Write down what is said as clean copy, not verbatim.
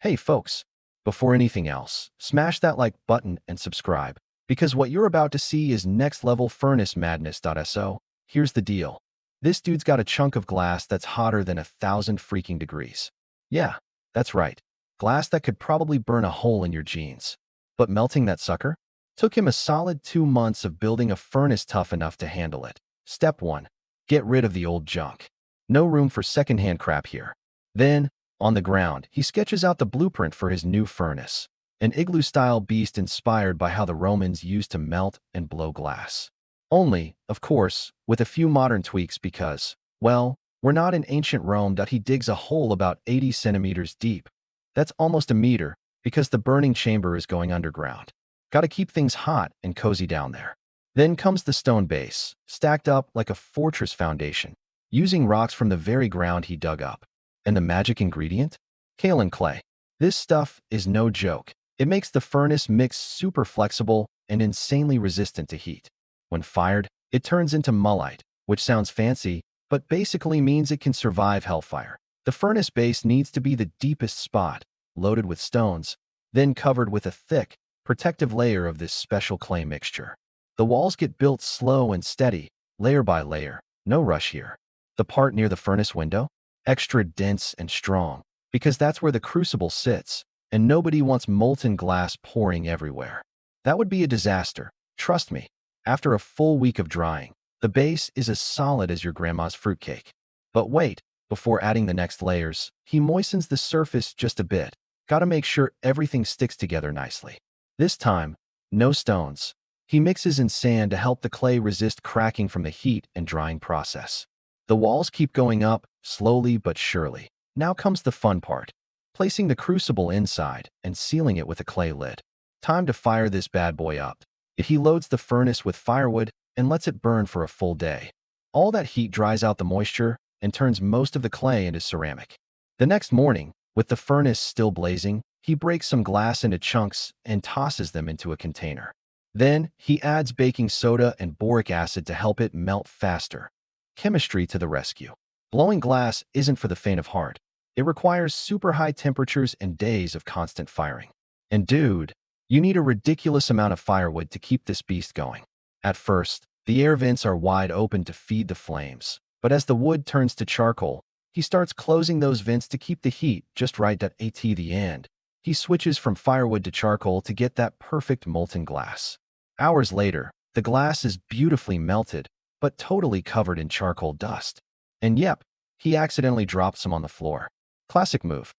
Hey folks, before anything else, smash that like button and subscribe, because what you're about to see is next level furnace madness.so. Here's the deal. This dude's got a chunk of glass that's hotter than 1,000 freaking degrees. Yeah, that's right. Glass that could probably burn a hole in your jeans. But melting that sucker? Took him a solid 2 months of building a furnace tough enough to handle it. Step 1. Get rid of the old junk. No room for secondhand crap here. Then, on the ground, he sketches out the blueprint for his new furnace, an igloo-style beast inspired by how the Romans used to melt and blow glass. Only, of course, with a few modern tweaks because, well, we're not in ancient Rome. He digs a hole about 80 centimeters deep. That's almost a meter, because the burning chamber is going underground. Gotta keep things hot and cozy down there. Then comes the stone base, stacked up like a fortress foundation, using rocks from the very ground he dug up. And the magic ingredient? Kaolin clay. This stuff is no joke. It makes the furnace mix super flexible and insanely resistant to heat. When fired, it turns into mullite, which sounds fancy, but basically means it can survive hellfire. The furnace base needs to be the deepest spot, loaded with stones, then covered with a thick, protective layer of this special clay mixture. The walls get built slow and steady, layer by layer. No rush here. The part near the furnace window? Extra dense and strong, because that's where the crucible sits, and nobody wants molten glass pouring everywhere. That would be a disaster, trust me. After a full week of drying, the base is as solid as your grandma's fruitcake. But wait, before adding the next layers, he moistens the surface just a bit. Gotta make sure everything sticks together nicely. This time, no stones. He mixes in sand to help the clay resist cracking from the heat and drying process. The walls keep going up, slowly but surely. Now comes the fun part. Placing the crucible inside and sealing it with a clay lid. Time to fire this bad boy up. He loads the furnace with firewood and lets it burn for a full day. All that heat dries out the moisture and turns most of the clay into ceramic. The next morning, with the furnace still blazing, he breaks some glass into chunks and tosses them into a container. Then, he adds baking soda and boric acid to help it melt faster. Chemistry to the rescue. Blowing glass isn't for the faint of heart. It requires super high temperatures and days of constant firing. And dude, you need a ridiculous amount of firewood to keep this beast going. At first, the air vents are wide open to feed the flames. But as the wood turns to charcoal, he starts closing those vents to keep the heat just right at the end. He switches from firewood to charcoal to get that perfect molten glass. Hours later, the glass is beautifully melted, but totally covered in charcoal dust. And yep, he accidentally dropped some on the floor. Classic move.